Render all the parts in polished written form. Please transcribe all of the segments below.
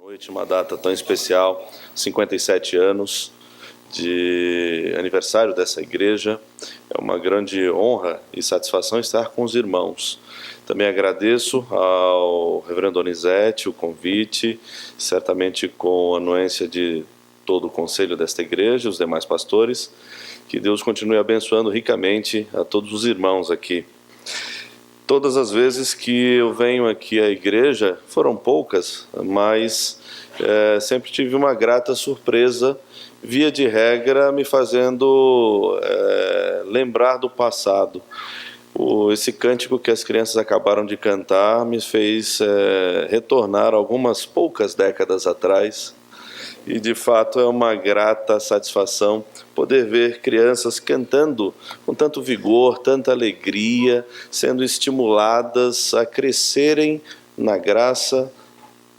Noite, uma data tão especial, 57 anos de aniversário dessa igreja. É uma grande honra e satisfação estar com os irmãos. Também agradeço ao reverendo Donizete o convite, certamente com a anuência de todo o conselho desta igreja, os demais pastores. Que Deus continue abençoando ricamente a todos os irmãos aqui. Todas as vezes que eu venho aqui à igreja, foram poucas, mas sempre tive uma grata surpresa, via de regra, me fazendo lembrar do passado. Esse cântico que as crianças acabaram de cantar me fez retornar algumas poucas décadas atrás. E de fato é uma grata satisfação poder ver crianças cantando com tanto vigor, tanta alegria, sendo estimuladas a crescerem na graça,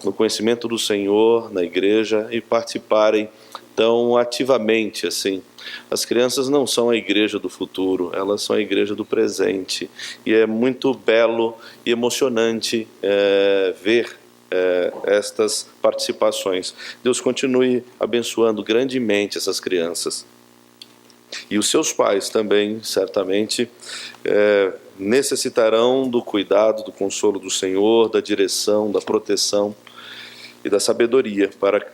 no conhecimento do Senhor, na igreja e participarem tão ativamente assim. As crianças não são a igreja do futuro, elas são a igreja do presente. E é muito belo e emocionante ver estas participações. Deus continue abençoando grandemente essas crianças. E os seus pais também, certamente, necessitarão do cuidado, do consolo do Senhor, da direção, da proteção e da sabedoria para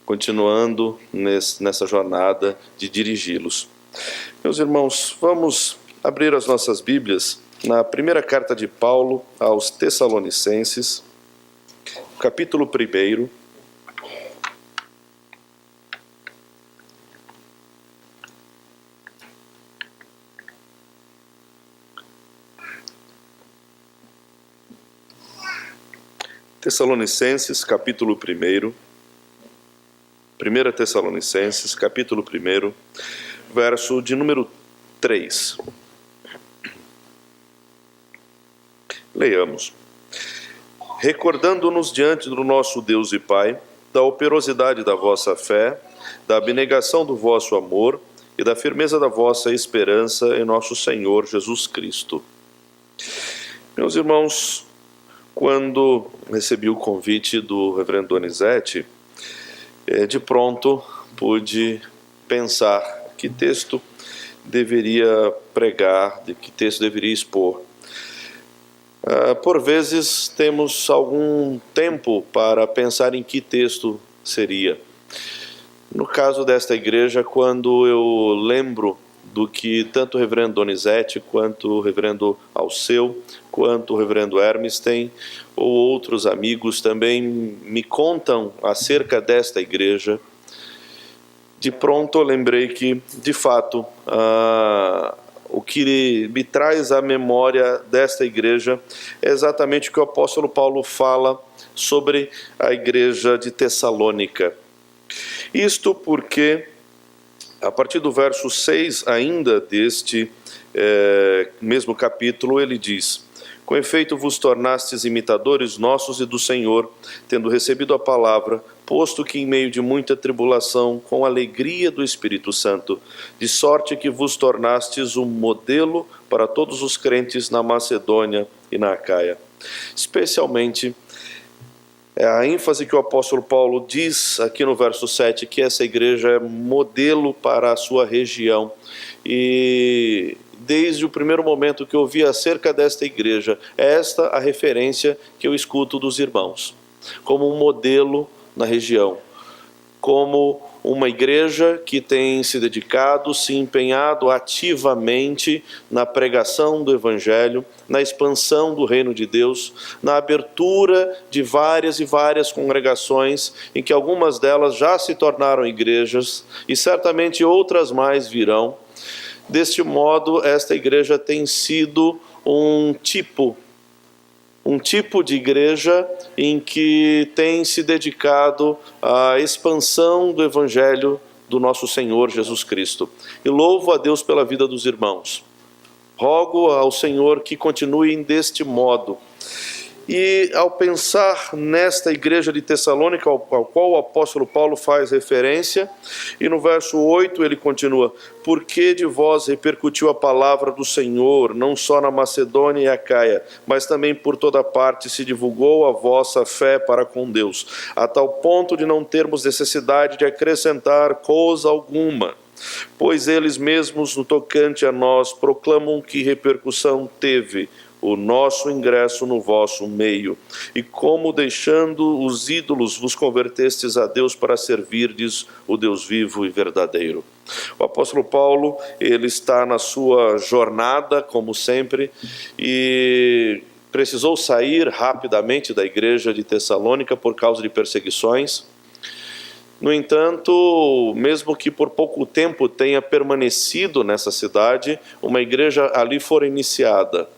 continuando nessa jornada de dirigi-los. Meus irmãos, vamos abrir as nossas Bíblias na primeira carta de Paulo aos Tessalonicenses, capítulo 1. Tessalonicenses, capítulo 1. 1 Tessalonicenses, capítulo 1, verso de número 3. Leiamos. Recordando-nos diante do nosso Deus e Pai, da operosidade da vossa fé, da abnegação do vosso amor e da firmeza da vossa esperança em nosso Senhor Jesus Cristo. Meus irmãos, quando recebi o convite do reverendo Donizete, de pronto pude pensar que texto deveria pregar, de que texto deveria expor. Por vezes temos algum tempo para pensar em que texto seria. No caso desta igreja, quando eu lembro do que tanto o reverendo Donizete, quanto o reverendo Alceu, quanto o reverendo Hermes têm, ou outros amigos também me contam acerca desta igreja, de pronto eu lembrei que, de fato, o que me traz à memória desta igreja é exatamente o que o apóstolo Paulo fala sobre a igreja de Tessalônica. Isto porque, a partir do verso 6 ainda deste mesmo capítulo, ele diz: com efeito vos tornastes imitadores nossos e do Senhor, tendo recebido a palavra, posto que em meio de muita tribulação, com alegria do Espírito Santo, de sorte que vos tornastes um modelo para todos os crentes na Macedônia e na Acaia. Especialmente, a ênfase que o apóstolo Paulo diz aqui no verso 7, que essa igreja é modelo para a sua região. E desde o primeiro momento que eu ouvi acerca desta igreja, é esta a referência que eu escuto dos irmãos, como um modelo na região, como uma igreja que tem se dedicado, se empenhado ativamente na pregação do Evangelho, na expansão do reino de Deus, na abertura de várias e várias congregações, em que algumas delas já se tornaram igrejas e certamente outras mais virão. Deste modo, esta igreja tem sido um tipo de igreja em que tem se dedicado à expansão do Evangelho do nosso Senhor Jesus Cristo. E louvo a Deus pela vida dos irmãos. Rogo ao Senhor que continuem deste modo. E ao pensar nesta igreja de Tessalônica, ao qual o apóstolo Paulo faz referência, e no verso 8 ele continua: porque de vós repercutiu a palavra do Senhor, não só na Macedônia e Acaia, mas também por toda parte se divulgou a vossa fé para com Deus, a tal ponto de não termos necessidade de acrescentar coisa alguma. Pois eles mesmos, no tocante a nós, proclamam que repercussão teve o nosso ingresso no vosso meio, e como deixando os ídolos vos convertestes a Deus para servirdes o Deus vivo e verdadeiro. O apóstolo Paulo, ele está na sua jornada, como sempre, e precisou sair rapidamente da igreja de Tessalônica por causa de perseguições. No entanto, mesmo que por pouco tempo tenha permanecido nessa cidade, uma igreja ali fora iniciada.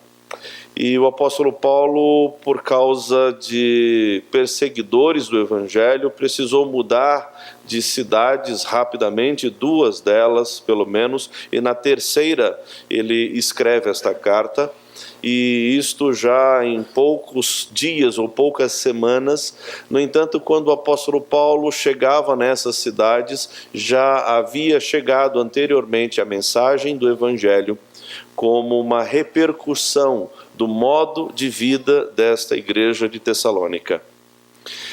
E o apóstolo Paulo, por causa de perseguidores do evangelho, precisou mudar de cidades rapidamente, 2 delas pelo menos, e na terceira ele escreve esta carta. E isto já em poucos dias ou poucas semanas. No entanto, quando o apóstolo Paulo chegava nessas cidades, já havia chegado anteriormente a mensagem do evangelho como uma repercussão do modo de vida desta igreja de Tessalônica.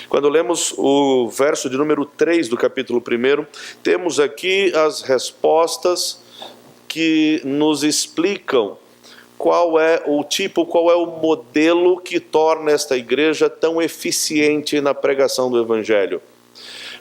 Quando lemos o verso de número 3 do capítulo 1, temos aqui as respostas que nos explicam qual é o modelo que torna esta igreja tão eficiente na pregação do evangelho.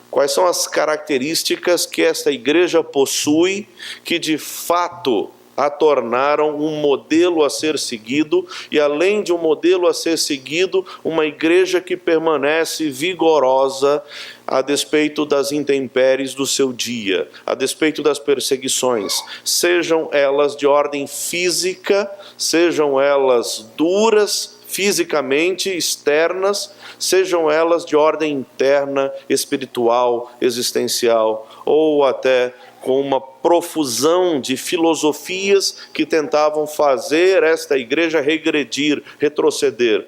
Quais são as características que esta igreja possui que de fato a tornaram um modelo a ser seguido, e além de um modelo a ser seguido, uma igreja que permanece vigorosa a despeito das intempéries do seu dia, a despeito das perseguições, sejam elas de ordem física, sejam elas duras fisicamente, externas, sejam elas de ordem interna, espiritual, existencial, ou até com uma profusão de filosofias que tentavam fazer esta igreja regredir, retroceder.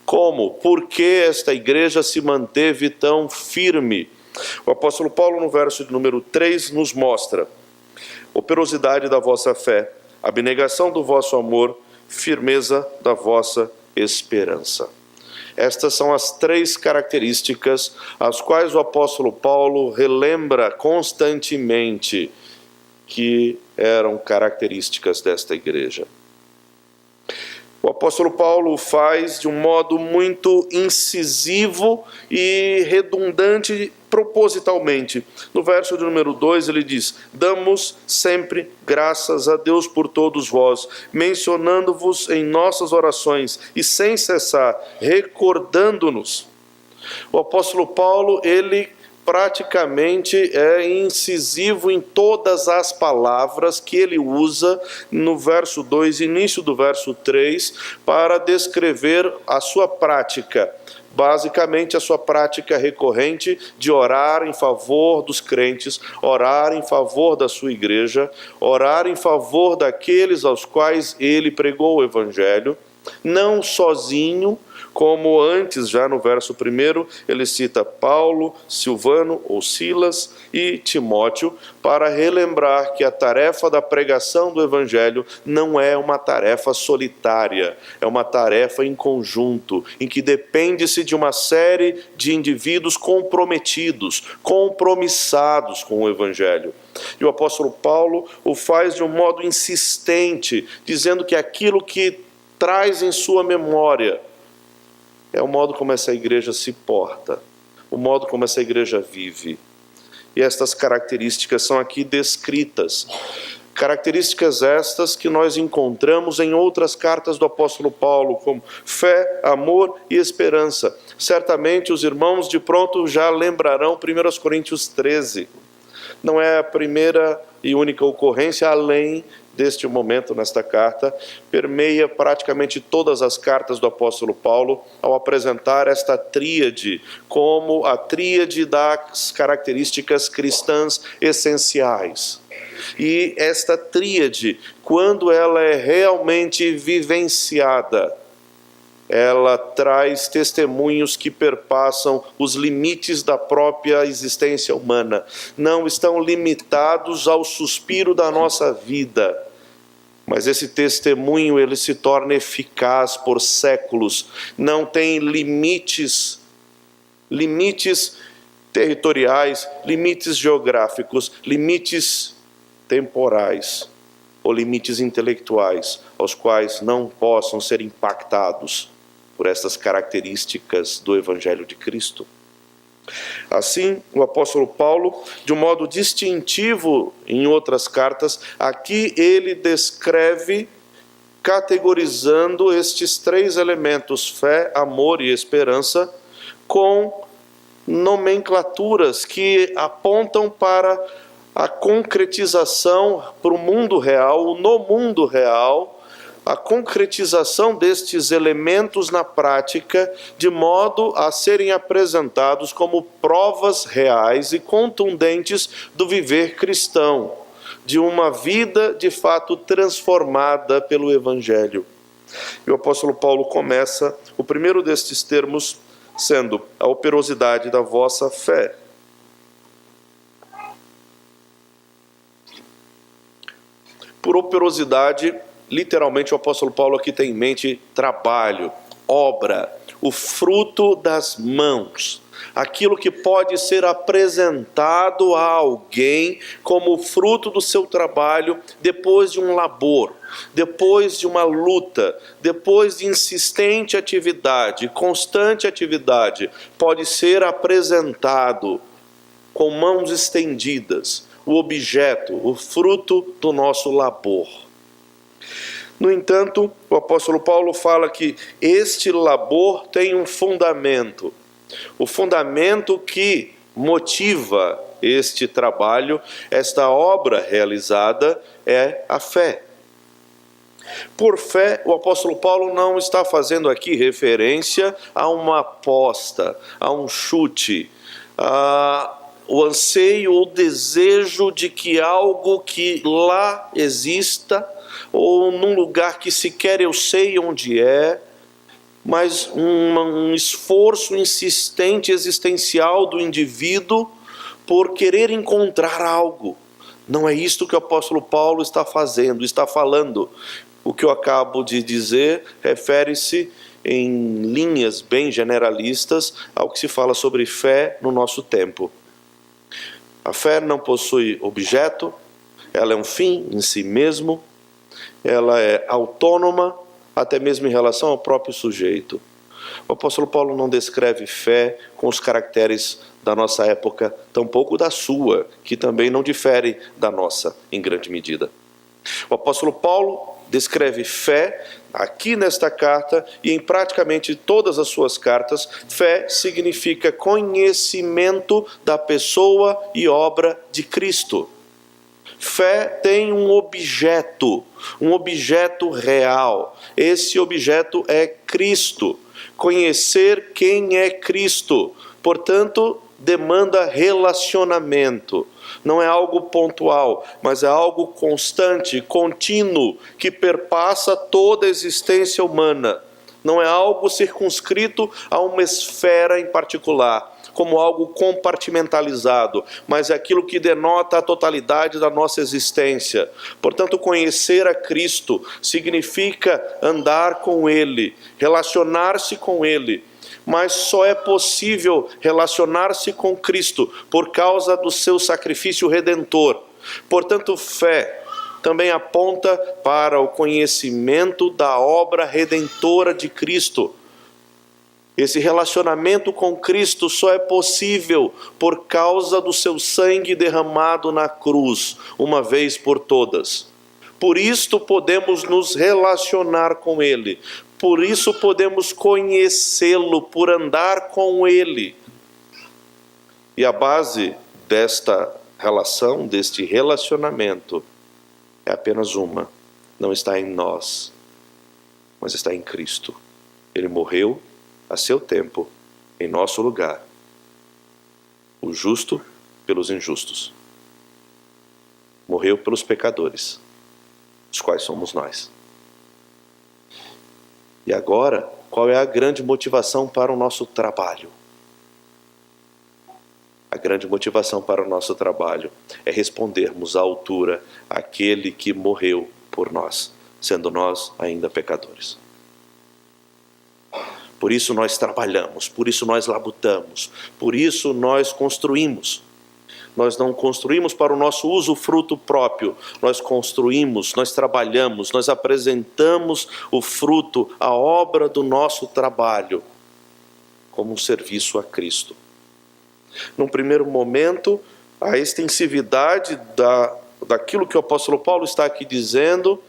Como? Por que esta igreja se manteve tão firme? O apóstolo Paulo, no verso de número 3, nos mostra: operosidade da vossa fé, abnegação do vosso amor, firmeza da vossa esperança. Estas são as 3 características as quais o apóstolo Paulo relembra constantemente que eram características desta igreja. O apóstolo Paulo faz de um modo muito incisivo e redundante propositalmente. No verso de número 2 ele diz: damos sempre graças a Deus por todos vós, mencionando-vos em nossas orações e sem cessar, recordando-nos. O apóstolo Paulo, ele praticamente é incisivo em todas as palavras que ele usa no verso 2, início do verso 3, para descrever a sua prática. Basicamente, a sua prática recorrente de orar em favor dos crentes, orar em favor da sua igreja, orar em favor daqueles aos quais ele pregou o evangelho, não sozinho, como antes, já no verso 1, ele cita Paulo, Silvano ou Silas e Timóteo, para relembrar que a tarefa da pregação do evangelho não é uma tarefa solitária, é uma tarefa em conjunto, em que depende-se de uma série de indivíduos comprometidos, compromissados com o evangelho. E o apóstolo Paulo o faz de um modo insistente, dizendo que aquilo que traz em sua memória é o modo como essa igreja se porta, o modo como essa igreja vive. E estas características são aqui descritas. Características estas que nós encontramos em outras cartas do apóstolo Paulo, como fé, amor e esperança. Certamente os irmãos de pronto já lembrarão 1 Coríntios 13. Não é a primeira e única ocorrência, além deste momento nesta carta, permeia praticamente todas as cartas do apóstolo Paulo ao apresentar esta tríade como a tríade das características cristãs essenciais. E esta tríade, quando ela é realmente vivenciada, ela traz testemunhos que perpassam os limites da própria existência humana. Não estão limitados ao suspiro da nossa vida. Mas esse testemunho, ele se torna eficaz por séculos. Não tem limites territoriais, limites geográficos, limites temporais ou limites intelectuais, aos quais não possam ser impactados por estas características do Evangelho de Cristo. Assim, o apóstolo Paulo, de um modo distintivo em outras cartas, aqui ele descreve, categorizando estes três elementos, fé, amor e esperança, com nomenclaturas que apontam para a concretização para o mundo real, no mundo real, a concretização destes elementos na prática, de modo a serem apresentados como provas reais e contundentes do viver cristão, de uma vida de fato transformada pelo Evangelho. E o apóstolo Paulo começa o primeiro destes termos sendo a operosidade da vossa fé. Por operosidade, literalmente o apóstolo Paulo aqui tem em mente trabalho, obra, o fruto das mãos, aquilo que pode ser apresentado a alguém como fruto do seu trabalho depois de um labor, depois de uma luta, depois de insistente atividade, constante atividade, pode ser apresentado com mãos estendidas, o objeto, o fruto do nosso labor. No entanto, o apóstolo Paulo fala que este labor tem um fundamento. O fundamento que motiva este trabalho, esta obra realizada, é a fé. Por fé, o apóstolo Paulo não está fazendo aqui referência a uma aposta, a um chute, o anseio, o desejo de que algo que lá exista, ou num lugar que sequer eu sei onde é, mas um esforço insistente existencial do indivíduo por querer encontrar algo. Não é isto que o apóstolo Paulo está fazendo, está falando. O que eu acabo de dizer refere-se em linhas bem generalistas ao que se fala sobre fé no nosso tempo. A fé não possui objeto, ela é um fim em si mesmo, ela é autônoma, até mesmo em relação ao próprio sujeito. O apóstolo Paulo não descreve fé com os caracteres da nossa época, tampouco da sua, que também não difere da nossa em grande medida. O apóstolo Paulo descreve fé aqui nesta carta e em praticamente todas as suas cartas. Fé significa conhecimento da pessoa e obra de Cristo. Fé tem um objeto real. Esse objeto é Cristo. Conhecer quem é Cristo, portanto, demanda relacionamento. Não é algo pontual, mas é algo constante, contínuo, que perpassa toda a existência humana. Não é algo circunscrito a uma esfera em particular, como algo compartimentalizado, mas é aquilo que denota a totalidade da nossa existência. Portanto, conhecer a Cristo significa andar com Ele, relacionar-se com Ele. Mas só é possível relacionar-se com Cristo por causa do seu sacrifício redentor. Portanto, fé também aponta para o conhecimento da obra redentora de Cristo. Esse relacionamento com Cristo só é possível por causa do seu sangue derramado na cruz, uma vez por todas. Por isto podemos nos relacionar com Ele. Por isso podemos conhecê-lo, por andar com Ele. E a base desta relação, deste relacionamento, é apenas uma. Não está em nós, mas está em Cristo. Ele morreu a seu tempo, em nosso lugar. O justo pelos injustos. Morreu pelos pecadores, os quais somos nós. E agora, qual é a grande motivação para o nosso trabalho? A grande motivação para o nosso trabalho é respondermos à altura àquele que morreu por nós, sendo nós ainda pecadores. Por isso nós trabalhamos, por isso nós labutamos, por isso nós construímos. Nós não construímos para o nosso usufruto próprio, nós construímos, nós trabalhamos, nós apresentamos o fruto, a obra do nosso trabalho, como um serviço a Cristo. Num primeiro momento, a extensividade daquilo que o apóstolo Paulo está aqui dizendo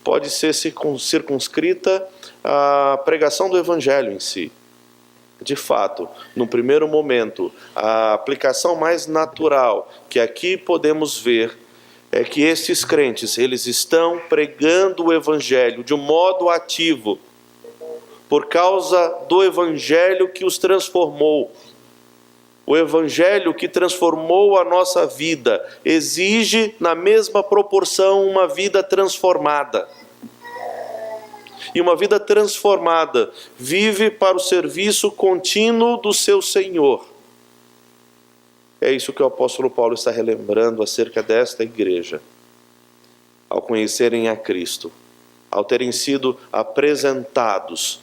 pode ser circunscrita à pregação do Evangelho em si. De fato, no primeiro momento, a aplicação mais natural que aqui podemos ver é que estes crentes, eles estão pregando o Evangelho de um modo ativo, por causa do Evangelho que os transformou. O Evangelho que transformou a nossa vida exige, na mesma proporção, uma vida transformada. E uma vida transformada vive para o serviço contínuo do seu Senhor. É isso que o apóstolo Paulo está relembrando acerca desta igreja. Ao conhecerem a Cristo, ao terem sido apresentados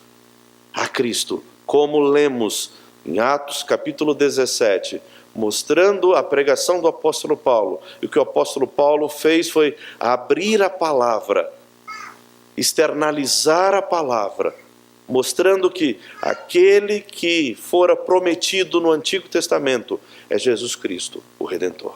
a Cristo, como lemos em Atos capítulo 17, mostrando a pregação do apóstolo Paulo. E o que o apóstolo Paulo fez foi abrir a palavra, externalizar a palavra, mostrando que aquele que fora prometido no Antigo Testamento é Jesus Cristo, o Redentor.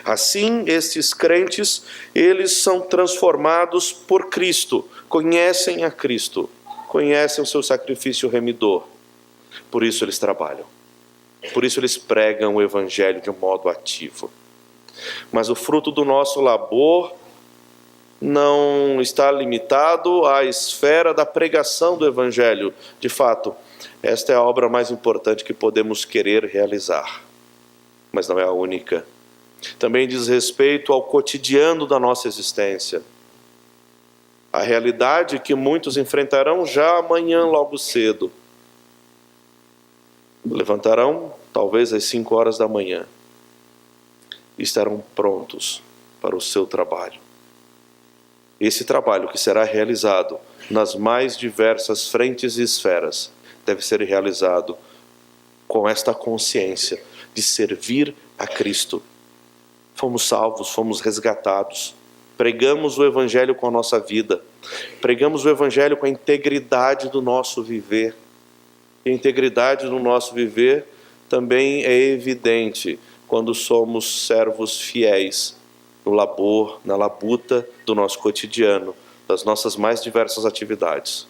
Assim, estes crentes, eles são transformados por Cristo, conhecem a Cristo, conhecem o seu sacrifício remidor. Por isso eles trabalham, por isso eles pregam o Evangelho de um modo ativo. Mas o fruto do nosso labor não está limitado à esfera da pregação do Evangelho. De fato, esta é a obra mais importante que podemos querer realizar, mas não é a única. Também diz respeito ao cotidiano da nossa existência. A realidade que muitos enfrentarão já amanhã logo cedo. Levantarão talvez às 5 horas da manhã e estarão prontos para o seu trabalho. Esse trabalho que será realizado nas mais diversas frentes e esferas deve ser realizado com esta consciência de servir a Cristo. Fomos salvos, fomos resgatados. Pregamos o Evangelho com a nossa vida. Pregamos o Evangelho com a integridade do nosso viver. E a integridade do nosso viver também é evidente quando somos servos fiéis no labor, na labuta do nosso cotidiano, das nossas mais diversas atividades.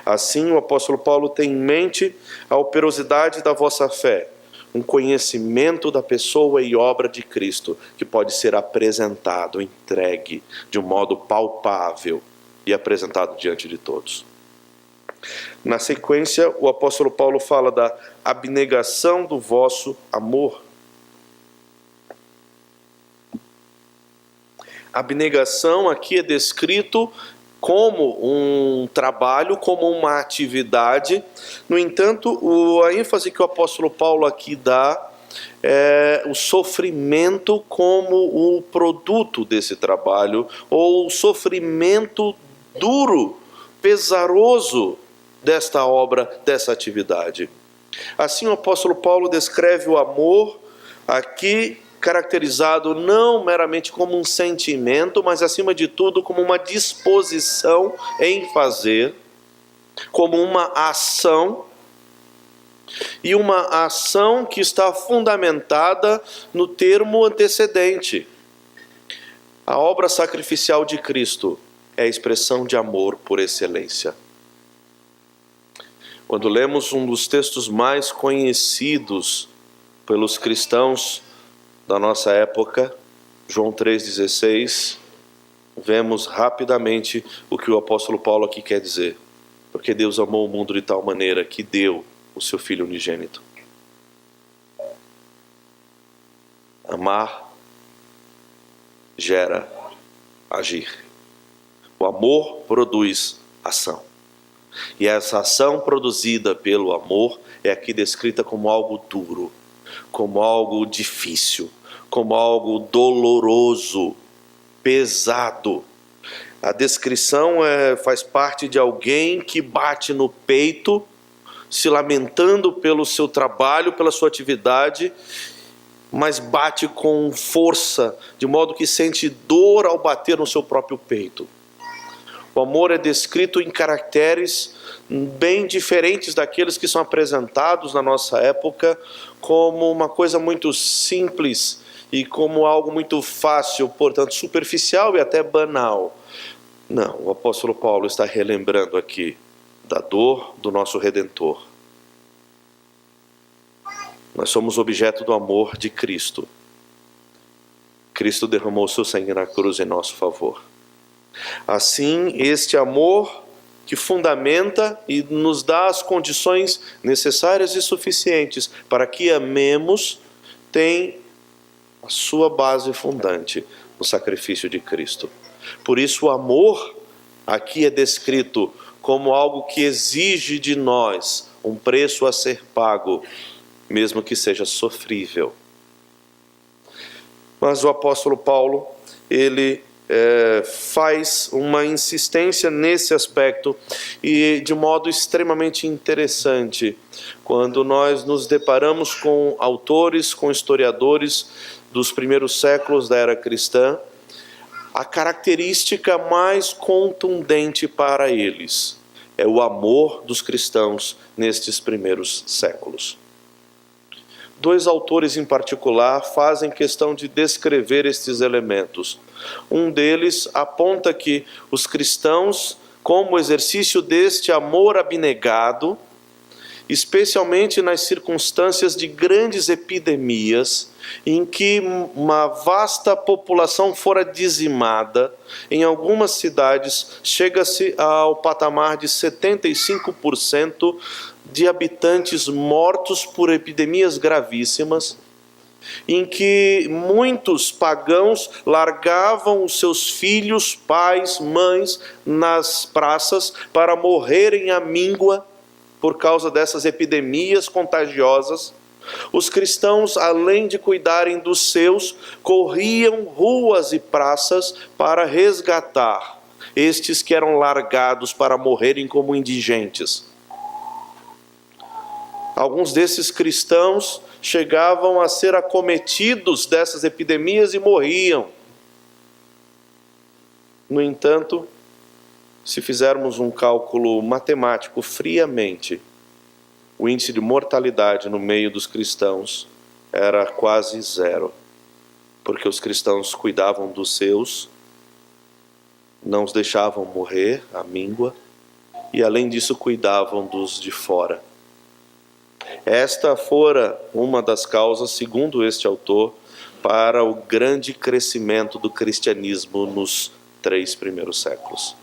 Assim, o apóstolo Paulo tem em mente a operosidade da vossa fé, um conhecimento da pessoa e obra de Cristo, que pode ser apresentado, entregue de um modo palpável e apresentado diante de todos. Na sequência, o apóstolo Paulo fala da abnegação do vosso amor. A abnegação aqui é descrito como um trabalho, como uma atividade. No entanto, a ênfase que o apóstolo Paulo aqui dá é o sofrimento como o produto desse trabalho, ou o sofrimento duro, pesaroso desta obra, dessa atividade. Assim, o apóstolo Paulo descreve o amor aqui caracterizado não meramente como um sentimento, mas acima de tudo como uma disposição em fazer, como uma ação, e uma ação que está fundamentada no termo antecedente. A obra sacrificial de Cristo é a expressão de amor por excelência. Quando lemos um dos textos mais conhecidos pelos cristãos da nossa época, João 3,16, vemos rapidamente o que o apóstolo Paulo aqui quer dizer. Porque Deus amou o mundo de tal maneira que deu o seu Filho unigênito. Amar gera agir. O amor produz ação. E essa ação produzida pelo amor é aqui descrita como algo duro, como algo difícil, como algo doloroso, pesado. A descrição faz parte de alguém que bate no peito, se lamentando pelo seu trabalho, pela sua atividade, mas bate com força, de modo que sente dor ao bater no seu próprio peito. O amor é descrito em caracteres bem diferentes daqueles que são apresentados na nossa época como uma coisa muito simples e como algo muito fácil, portanto superficial e até banal. Não, o apóstolo Paulo está relembrando aqui da dor do nosso Redentor. Nós somos objeto do amor de Cristo. Cristo derramou seu sangue na cruz em nosso favor. Assim, este amor que fundamenta e nos dá as condições necessárias e suficientes para que amemos, tem a sua base fundante no sacrifício de Cristo. Por isso o amor aqui é descrito como algo que exige de nós um preço a ser pago, mesmo que seja sofrível. Mas o apóstolo Paulo, ele faz uma insistência nesse aspecto e de modo extremamente interessante, quando nós nos deparamos com autores, com historiadores dos primeiros séculos da era cristã, a característica mais contundente para eles é o amor dos cristãos nestes primeiros séculos. Dois autores em particular fazem questão de descrever estes elementos. Um deles aponta que os cristãos, como exercício deste amor abnegado, especialmente nas circunstâncias de grandes epidemias, em que uma vasta população fora dizimada, em algumas cidades chega-se ao patamar de 75% de habitantes mortos por epidemias gravíssimas, em que muitos pagãos largavam os seus filhos, pais, mães nas praças para morrerem à míngua por causa dessas epidemias contagiosas. Os cristãos, além de cuidarem dos seus, corriam ruas e praças para resgatar estes que eram largados para morrerem como indigentes. Alguns desses cristãos chegavam a ser acometidos dessas epidemias e morriam. No entanto, se fizermos um cálculo matemático friamente, o índice de mortalidade no meio dos cristãos era quase zero, porque os cristãos cuidavam dos seus, não os deixavam morrer à míngua, e além disso cuidavam dos de fora. Esta fora uma das causas, segundo este autor, para o grande crescimento do cristianismo nos 3 primeiros séculos.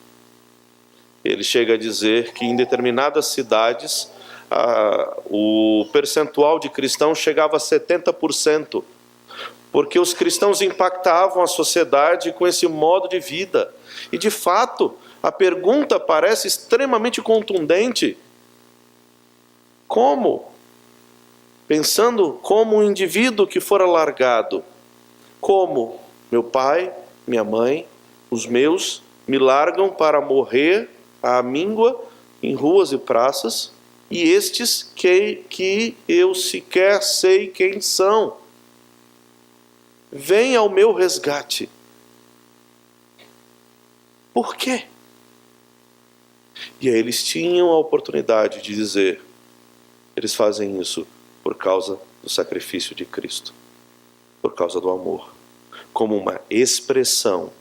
Ele chega a dizer que em determinadas cidades o percentual de cristãos chegava a 70%, porque os cristãos impactavam a sociedade com esse modo de vida. E de fato, a pergunta parece extremamente contundente. Como? Pensando como um indivíduo que fora largado, como meu pai, minha mãe, os meus me largam para morrer à míngua em ruas e praças, e estes que eu sequer sei quem são, vêm ao meu resgate. Por quê? E aí eles tinham a oportunidade de dizer, eles fazem isso por causa do sacrifício de Cristo, por causa do amor, como uma expressão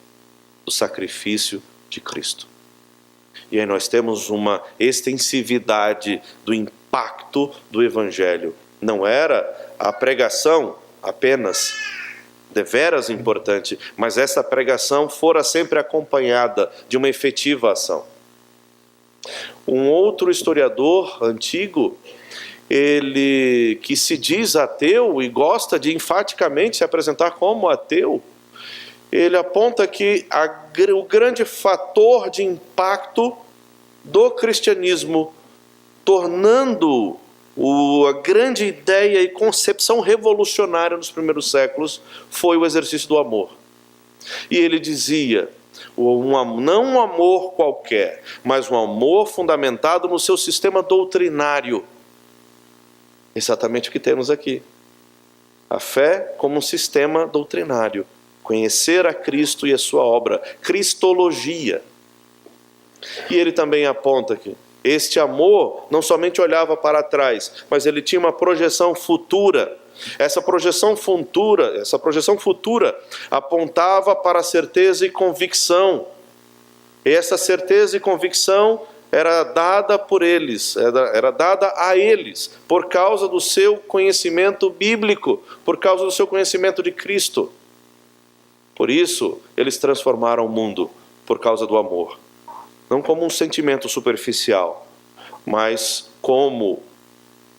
do sacrifício de Cristo. E aí nós temos uma extensividade do impacto do Evangelho. Não era a pregação apenas deveras importante, mas essa pregação fora sempre acompanhada de uma efetiva ação. Um outro historiador antigo, ele que se diz ateu e gosta de enfaticamente se apresentar como ateu, ele aponta que o grande fator de impacto do cristianismo, tornando a grande ideia e concepção revolucionária nos primeiros séculos, foi o exercício do amor. E ele dizia, não um amor qualquer, mas um amor fundamentado no seu sistema doutrinário. Exatamente o que temos aqui. A fé como um sistema doutrinário. Conhecer a Cristo e a sua obra. Cristologia. E ele também aponta que este amor não somente olhava para trás, mas ele tinha uma projeção futura. Essa projeção futura apontava para a certeza e convicção. E essa certeza e convicção era dada por eles, era dada a eles, por causa do seu conhecimento bíblico, por causa do seu conhecimento de Cristo. Por isso, eles transformaram o mundo por causa do amor. Não como um sentimento superficial, mas como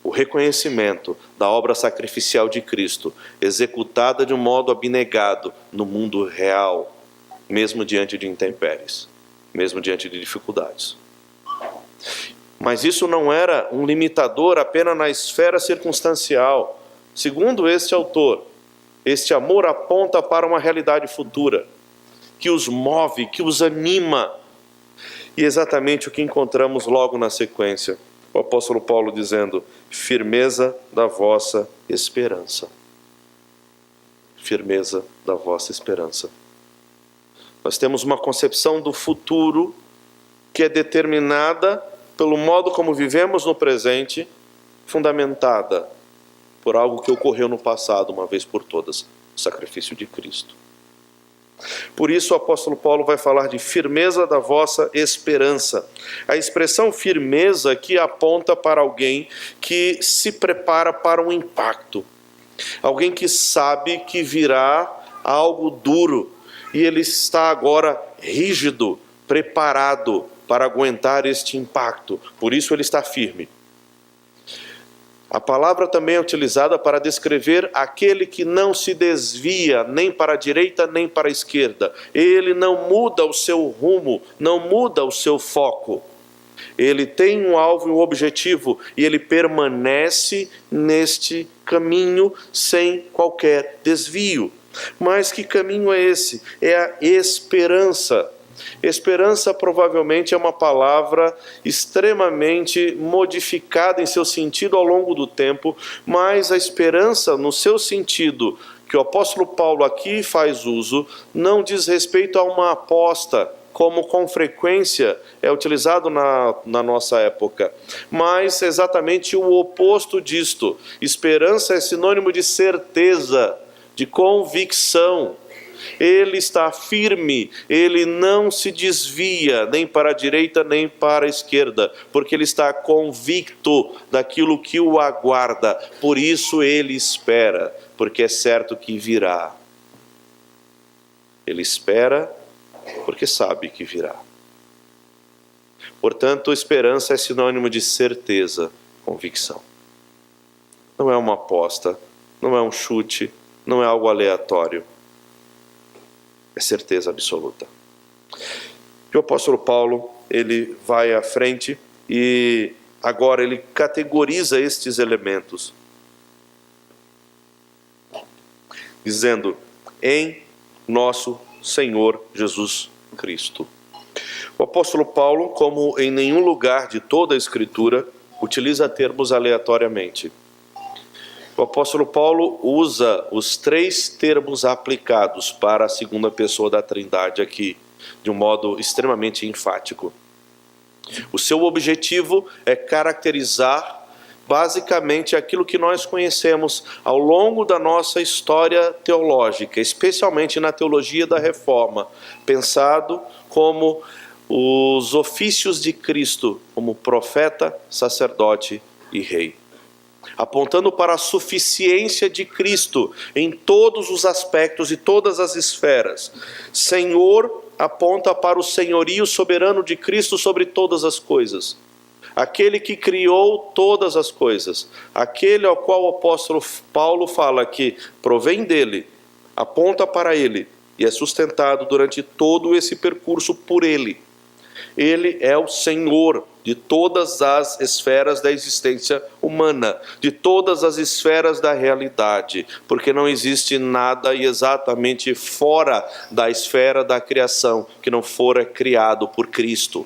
o reconhecimento da obra sacrificial de Cristo, executada de um modo abnegado no mundo real, mesmo diante de intempéries, mesmo diante de dificuldades. Mas isso não era um limitador apenas na esfera circunstancial. Segundo este autor, este amor aponta para uma realidade futura, que os move, que os anima. E exatamente o que encontramos logo na sequência. O apóstolo Paulo dizendo, firmeza da vossa esperança. Firmeza da vossa esperança. Nós temos uma concepção do futuro que é determinada pelo modo como vivemos no presente, fundamentada por algo que ocorreu no passado, uma vez por todas, o sacrifício de Cristo. Por isso o apóstolo Paulo vai falar de firmeza da vossa esperança. A expressão firmeza aqui aponta para alguém que se prepara para um impacto. Alguém que sabe que virá algo duro e ele está agora rígido, preparado para aguentar este impacto. Por isso ele está firme. A palavra também é utilizada para descrever aquele que não se desvia nem para a direita nem para a esquerda. Ele não muda o seu rumo, não muda o seu foco. Ele tem um alvo e um objetivo e ele permanece neste caminho sem qualquer desvio. Mas que caminho é esse? É a esperança. Esperança provavelmente é uma palavra extremamente modificada em seu sentido ao longo do tempo, mas a esperança no seu sentido, que o apóstolo Paulo aqui faz uso, não diz respeito a uma aposta, como com frequência é utilizado na nossa época, mas exatamente o oposto disto. Esperança é sinônimo de certeza, de convicção. Ele está firme, ele não se desvia nem para a direita nem para a esquerda, porque ele está convicto daquilo que o aguarda. Por isso ele espera, porque é certo que virá. Ele espera porque sabe que virá. Portanto, esperança é sinônimo de certeza, convicção. Não é uma aposta, não é um chute, não é algo aleatório. É certeza absoluta. E o apóstolo Paulo, ele vai à frente e agora ele categoriza estes elementos, dizendo, em nosso Senhor Jesus Cristo. O apóstolo Paulo, como em nenhum lugar de toda a Escritura, utiliza termos aleatoriamente. O apóstolo Paulo usa os 3 termos aplicados para a segunda pessoa da Trindade aqui, de um modo extremamente enfático. O seu objetivo é caracterizar basicamente aquilo que nós conhecemos ao longo da nossa história teológica, especialmente na teologia da Reforma, pensado como os ofícios de Cristo, como profeta, sacerdote e rei. Apontando para a suficiência de Cristo em todos os aspectos e todas as esferas. Senhor aponta para o senhorio soberano de Cristo sobre todas as coisas. Aquele que criou todas as coisas. Aquele ao qual o apóstolo Paulo fala que provém dele, aponta para ele e é sustentado durante todo esse percurso por ele. Ele é o Senhor de todas as esferas da existência humana, de todas as esferas da realidade, porque não existe nada exatamente fora da esfera da criação que não fora criado por Cristo.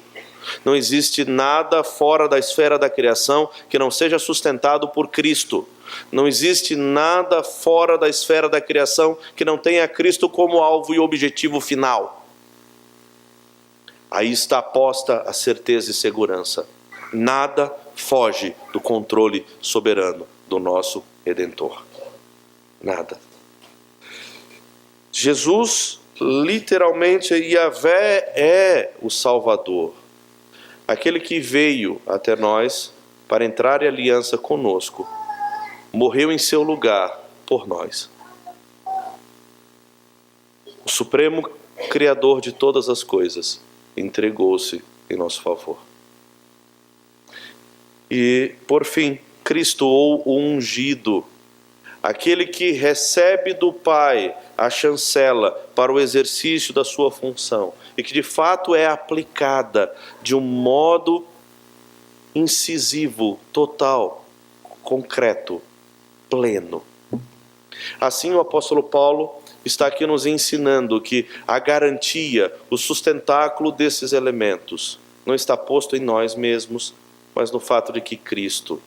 Não existe nada fora da esfera da criação que não seja sustentado por Cristo. Não existe nada fora da esfera da criação que não tenha Cristo como alvo e objetivo final. Aí está posta a certeza e segurança. Nada foge do controle soberano do nosso Redentor. Nada. Jesus, literalmente, Yahvé é o Salvador. Aquele que veio até nós para entrar em aliança conosco. Morreu em seu lugar por nós. O Supremo Criador de todas as coisas entregou-se em nosso favor. E, por fim, Cristo, ou o ungido, aquele que recebe do Pai a chancela para o exercício da sua função e que de fato é aplicada de um modo incisivo, total, concreto, pleno. Assim, o apóstolo Paulo está aqui nos ensinando que a garantia, o sustentáculo desses elementos não está posto em nós mesmos, mas no fato de que Cristo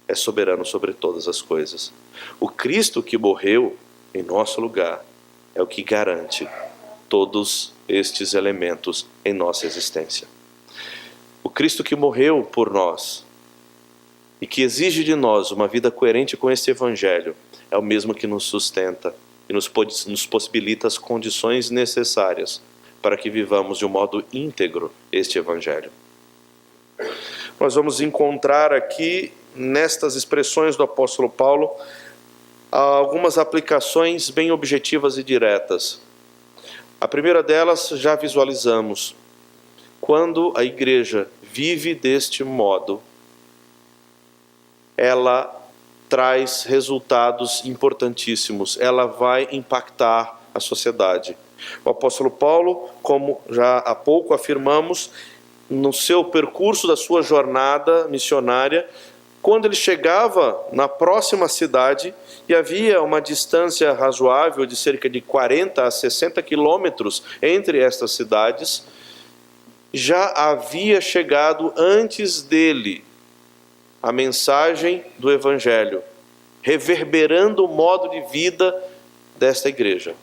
é soberano sobre todas as coisas. O Cristo que morreu em nosso lugar é o que garante todos estes elementos em nossa existência. O Cristo que morreu por nós e que exige de nós uma vida coerente com este Evangelho é o mesmo que nos sustenta e nos possibilita as condições necessárias para que vivamos de um modo íntegro este Evangelho. Nós vamos encontrar aqui, nestas expressões do apóstolo Paulo, algumas aplicações bem objetivas e diretas. A primeira delas já visualizamos. Quando a igreja vive deste modo, ela traz resultados importantíssimos, ela vai impactar a sociedade. O apóstolo Paulo, como já há pouco afirmamos, no seu percurso da sua jornada missionária, quando ele chegava na próxima cidade e havia uma distância razoável de cerca de 40 a 60 quilômetros entre estas cidades, já havia chegado antes dele a mensagem do Evangelho, reverberando o modo de vida desta igreja.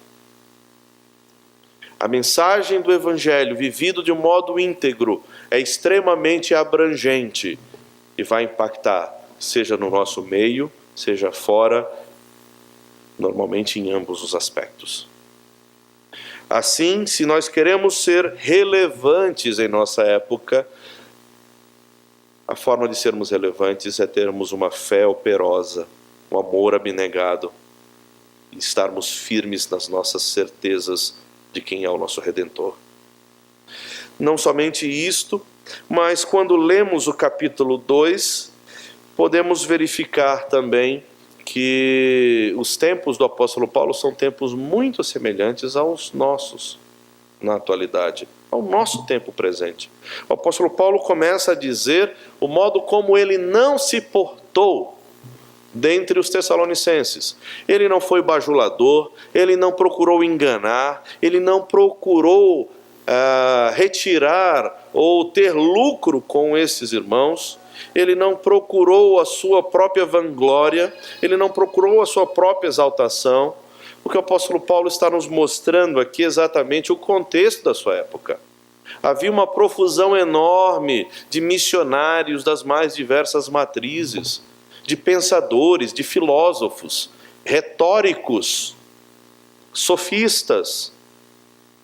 A mensagem do Evangelho, vivido de um modo íntegro, é extremamente abrangente e vai impactar, seja no nosso meio, seja fora, normalmente em ambos os aspectos. Assim, se nós queremos ser relevantes em nossa época, a forma de sermos relevantes é termos uma fé operosa, um amor abnegado, e estarmos firmes nas nossas certezas de quem é o nosso Redentor. Não somente isto, mas quando lemos o capítulo 2, podemos verificar também que os tempos do apóstolo Paulo são tempos muito semelhantes aos nossos na atualidade, ao nosso tempo presente. O apóstolo Paulo começa a dizer o modo como ele não se portou dentre os tessalonicenses. Ele não foi bajulador, ele não procurou enganar, ele não procurou retirar ou ter lucro com esses irmãos, ele não procurou a sua própria vanglória, ele não procurou a sua própria exaltação. O que o apóstolo Paulo está nos mostrando aqui é exatamente o contexto da sua época. Havia uma profusão enorme de missionários das mais diversas matrizes, de pensadores, de filósofos, retóricos, sofistas,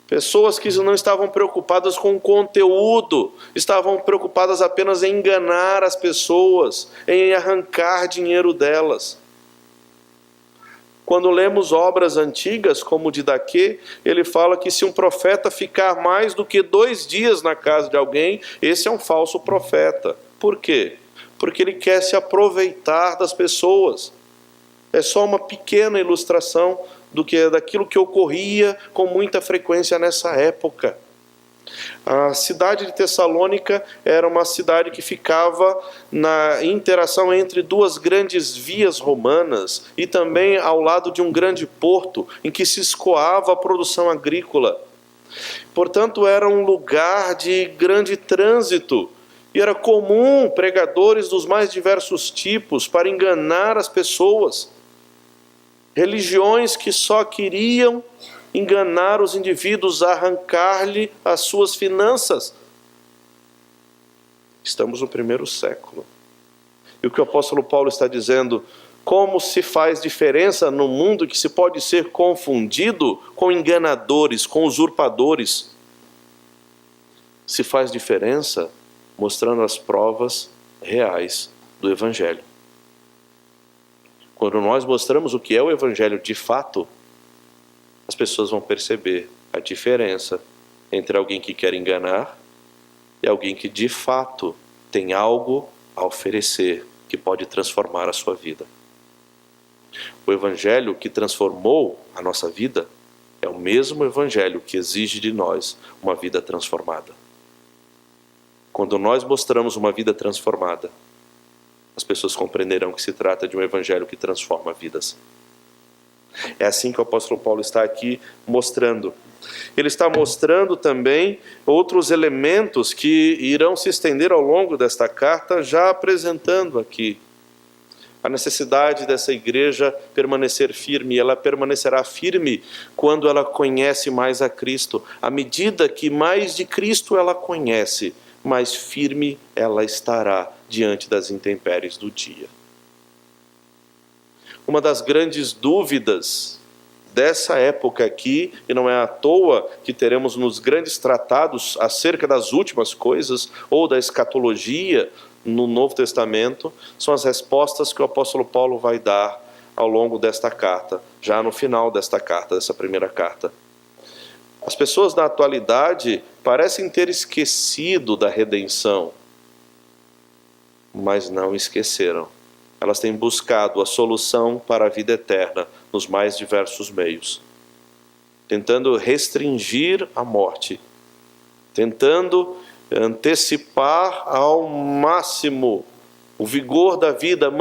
pessoas que não estavam preocupadas com o conteúdo, estavam preocupadas apenas em enganar as pessoas, em arrancar dinheiro delas. Quando lemos obras antigas, como o de Daquê, ele fala que se um profeta ficar mais do que 2 dias na casa de alguém, esse é um falso profeta. Por quê? Porque ele quer se aproveitar das pessoas. É só uma pequena ilustração daquilo que ocorria com muita frequência nessa época. A cidade de Tessalônica era uma cidade que ficava na interação entre duas grandes vias romanas e também ao lado de um grande porto em que se escoava a produção agrícola. Portanto, era um lugar de grande trânsito e era comum pregadores dos mais diversos tipos para enganar as pessoas. Religiões que só queriam enganar os indivíduos, arrancar-lhe as suas finanças. Estamos no primeiro século. E o que o apóstolo Paulo está dizendo, como se faz diferença no mundo que se pode ser confundido com enganadores, com usurpadores. Se faz diferença mostrando as provas reais do Evangelho. Quando nós mostramos o que é o Evangelho de fato, as pessoas vão perceber a diferença entre alguém que quer enganar e alguém que de fato tem algo a oferecer que pode transformar a sua vida. O Evangelho que transformou a nossa vida é o mesmo Evangelho que exige de nós uma vida transformada. Quando nós mostramos uma vida transformada, as pessoas compreenderão que se trata de um Evangelho que transforma vidas. É assim que o apóstolo Paulo está aqui mostrando. Ele está mostrando também outros elementos que irão se estender ao longo desta carta, já apresentando aqui a necessidade dessa igreja permanecer firme. Ela permanecerá firme quando ela conhece mais a Cristo. À medida que mais de Cristo ela conhece, mais firme ela estará diante das intempéries do dia. Uma das grandes dúvidas dessa época aqui, e não é à toa que teremos nos grandes tratados acerca das últimas coisas, ou da escatologia no Novo Testamento, são as respostas que o apóstolo Paulo vai dar ao longo desta carta, já no final desta carta, dessa primeira carta. As pessoas na atualidade parecem ter esquecido da redenção, mas não esqueceram. Elas têm buscado a solução para a vida eterna nos mais diversos meios, tentando restringir a morte, tentando antecipar ao máximo o vigor da vida,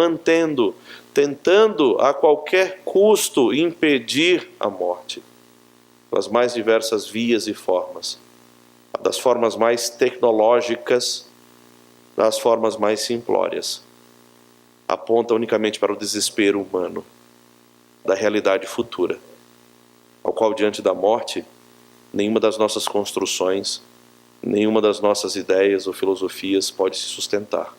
tentando a qualquer custo impedir a morte, pelas mais diversas vias e formas, das formas mais tecnológicas, das formas mais simplórias. Aponta unicamente para o desespero humano da realidade futura, ao qual, diante da morte, nenhuma das nossas construções, nenhuma das nossas ideias ou filosofias pode se sustentar,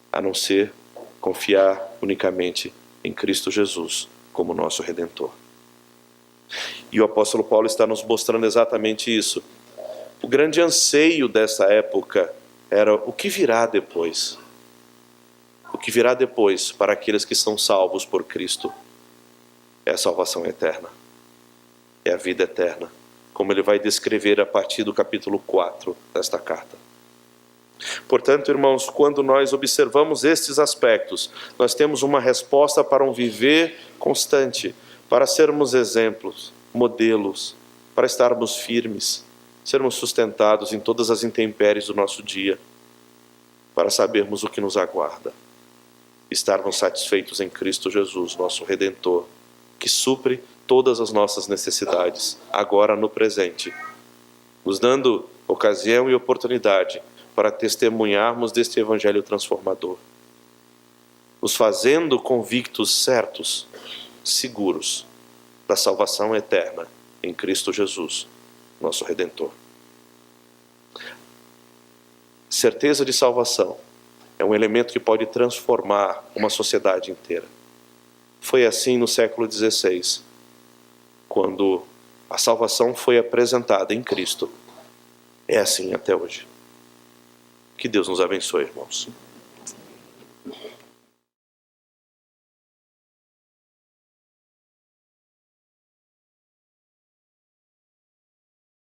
a não ser confiar unicamente em Cristo Jesus como nosso Redentor. E o apóstolo Paulo está nos mostrando exatamente isso. O grande anseio dessa época era o que virá depois. O que virá depois para aqueles que são salvos por Cristo é a salvação eterna, é a vida eterna, como ele vai descrever a partir do capítulo 4 desta carta. Portanto, irmãos, quando nós observamos estes aspectos, nós temos uma resposta para um viver constante, para sermos exemplos, modelos, para estarmos firmes, sermos sustentados em todas as intempéries do nosso dia, para sabermos o que nos aguarda. Estarmos satisfeitos em Cristo Jesus, nosso Redentor, que supre todas as nossas necessidades, agora no presente, nos dando ocasião e oportunidade para testemunharmos deste Evangelho transformador, nos fazendo convictos certos, seguros, da salvação eterna em Cristo Jesus, nosso Redentor. Certeza de salvação é um elemento que pode transformar uma sociedade inteira. Foi assim no século XVI, quando a salvação foi apresentada em Cristo. É assim até hoje. Que Deus nos abençoe, irmãos.